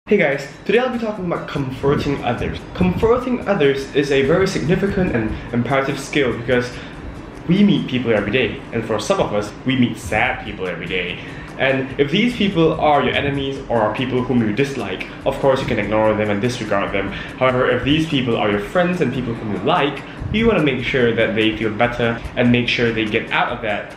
Hey guys, today I'll be talking about comforting others. Comforting others is a very significant and imperative skill because we meet people every day, and for some of us, we meet sad people every day. And if these people are your enemies or are people whom you dislike, of course you can ignore them and disregard them. However, if these people are your friends and people whom you like, you want to make sure that they feel better and make sure they get out of that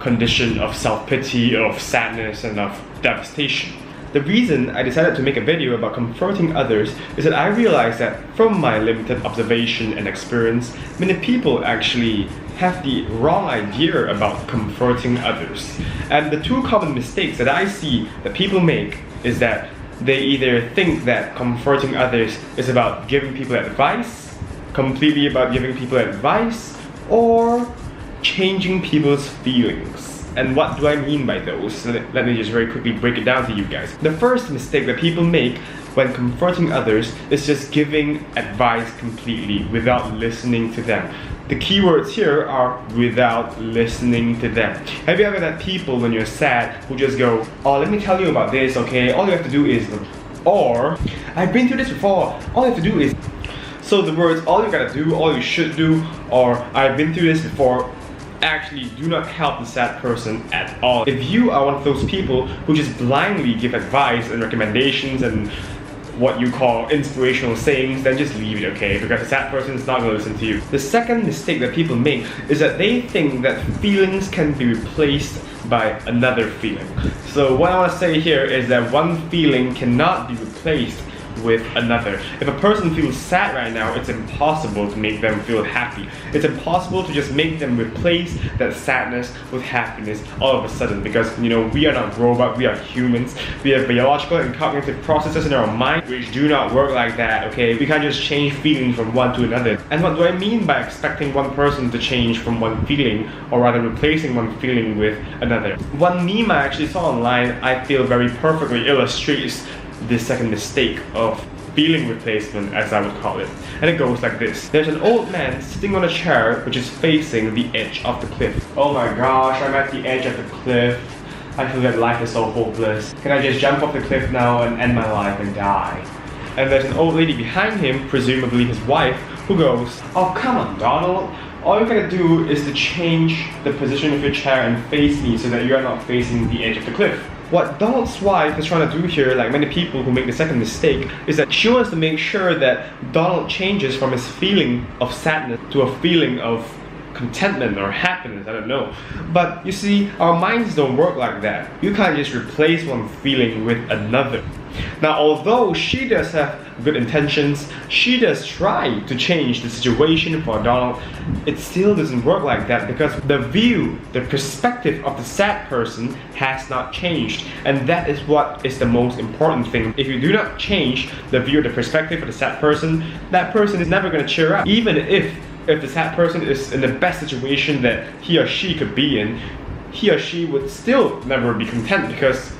condition of self-pity, of sadness, and of devastation. The reason I decided to make a video about comforting others is that I realized that from my limited observation and experience, many people actually have the wrong idea about comforting others. And the two common mistakes that I see that people make is that they either think that comforting others is about giving people advice, completely about giving people advice, or changing people's feelings. And what do I mean by those? So let me just very quickly break it down to you guys. The first mistake that people make when comforting others is just giving advice completely without listening to them. The keywords here are without listening to them. Have you ever had people when you're sad who just go, oh, let me tell you about this, okay? All you have to do is, or I've been through this before, all you have to do is. So the words all you gotta do, all you should do, or I've been through this before, actually do not help the sad person at all. If you are one of those people who just blindly give advice and recommendations and what you call inspirational sayings, then just leave it, okay? Because the sad person is not going to listen to you. The second mistake that people make is that they think that feelings can be replaced by another feeling. So what I want to say here is that one feeling cannot be replaced with another. If a person feels sad right now, it's impossible to make them feel happy. It's impossible to just make them replace that sadness with happiness all of a sudden, because you know, we are not robots, we are humans. We have biological and cognitive processes in our mind which do not work like that, okay? We can't just change feelings from one to another. And what do I mean by expecting one person to change from one feeling, or rather replacing one feeling with another? One meme I actually saw online I feel very perfectly illustrates this second mistake of feeling replacement, as I would call it. And it goes like this. There's an old man sitting on a chair which is facing the edge of the cliff. Oh my gosh, I'm at the edge of the cliff. I feel that life is so hopeless. Can I just jump off the cliff now and end my life and die? And there's an old lady behind him, presumably his wife, who goes, oh come on Donald, all you gotta do is to change the position of your chair and face me so that you are not facing the edge of the cliff. What Donald's wife is trying to do here, like many people who make the second mistake, is that she wants to make sure that Donald changes from his feeling of sadness to a feeling of contentment or happiness, I don't know. But you see, our minds don't work like that. You can't just replace one feeling with another. Now, although she does have good intentions, she does try to change the situation for Donald, it still doesn't work like that because the view, the perspective of the sad person has not changed. And that is what is the most important thing. If you do not change the view, the perspective of the sad person, that person is never going to cheer up. Even if the sad person is in the best situation that he or she could be in, he or she would still never be content because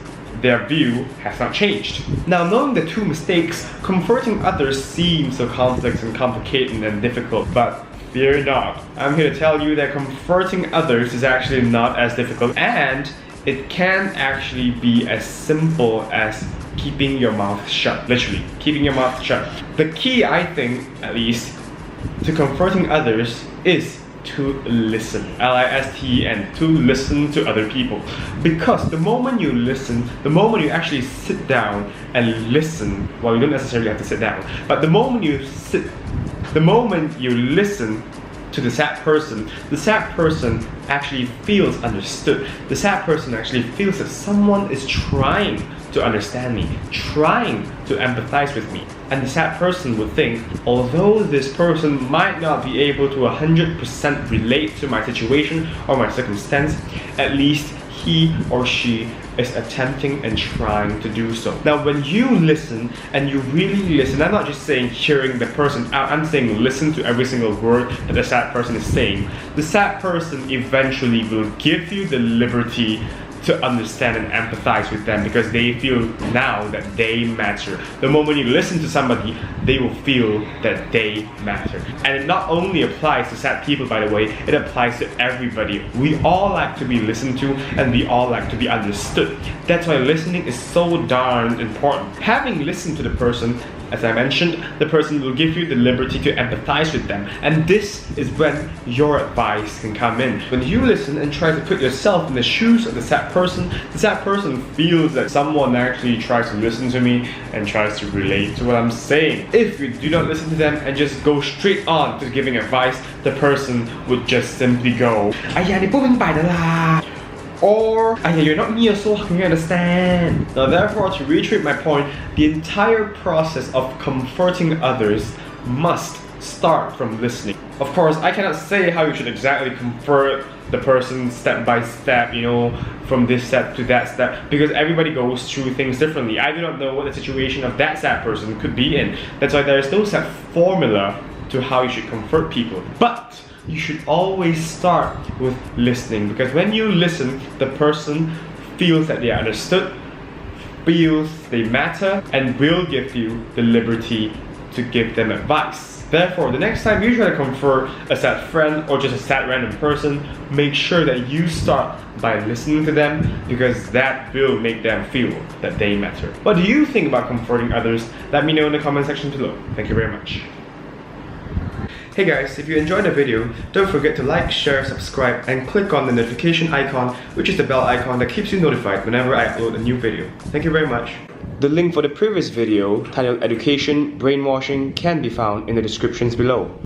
their view has not changed. Now, knowing the two mistakes, comforting others seems so complex and complicated and difficult, but fear not. I'm here to tell you that comforting others is actually not as difficult, and it can actually be as simple as keeping your mouth shut, literally, keeping your mouth shut. The key, I think, at least, to comforting others is to listen, L-I-S-T-E-N, to listen to other people. Because the moment you listen, the moment you actually sit down and listen, well, you don't necessarily have to sit down, but the moment you listen to the sad person actually feels understood. The sad person actually feels that someone is trying to understand me, trying to empathize with me. And the sad person would think, although this person might not be able to 100% relate to my situation or my circumstance, at least he or she is attempting and trying to do so. Now, when you listen, and you really listen, I'm not just saying hearing the person out, I'm saying listen to every single word that the sad person is saying. The sad person eventually will give you the liberty to understand and empathize with them because they feel now that they matter. The moment you listen to somebody, they will feel that they matter. And it not only applies to sad people, by the way, it applies to everybody. We all like to be listened to and we all like to be understood. That's why listening is so darn important. Having listened to the person, as I mentioned, the person will give you the liberty to empathize with them. And this is when your advice can come in. When you listen and try to put yourself in the shoes of the sad person feels that someone actually tries to listen to me and tries to relate to what I'm saying. If you do not listen to them and just go straight on to giving advice, the person would just simply go, 哎呀，你不明白的啦。 Or, you're not me, so how can you understand? Now therefore, to reiterate my point, the entire process of comforting others must start from listening. Of course, I cannot say how you should exactly comfort the person step by step, from this step to that step, because everybody goes through things differently. I do not know what the situation of that sad person could be in. That's why there is no set formula to how you should comfort people. But you should always start with listening, because when you listen, the person feels that they are understood, feels they matter, and will give you the liberty to give them advice. Therefore, the next time you try to comfort a sad friend or just a sad random person, make sure that you start by listening to them, because that will make them feel that they matter. What do you think about comforting others? Let me know in the comment section below. Thank you very much. Hey guys, if you enjoyed the video, don't forget to like, share, subscribe, and click on the notification icon, which is the bell icon that keeps you notified whenever I upload a new video. Thank you very much. The link for the previous video, titled Education Brainwashing, can be found in the descriptions below.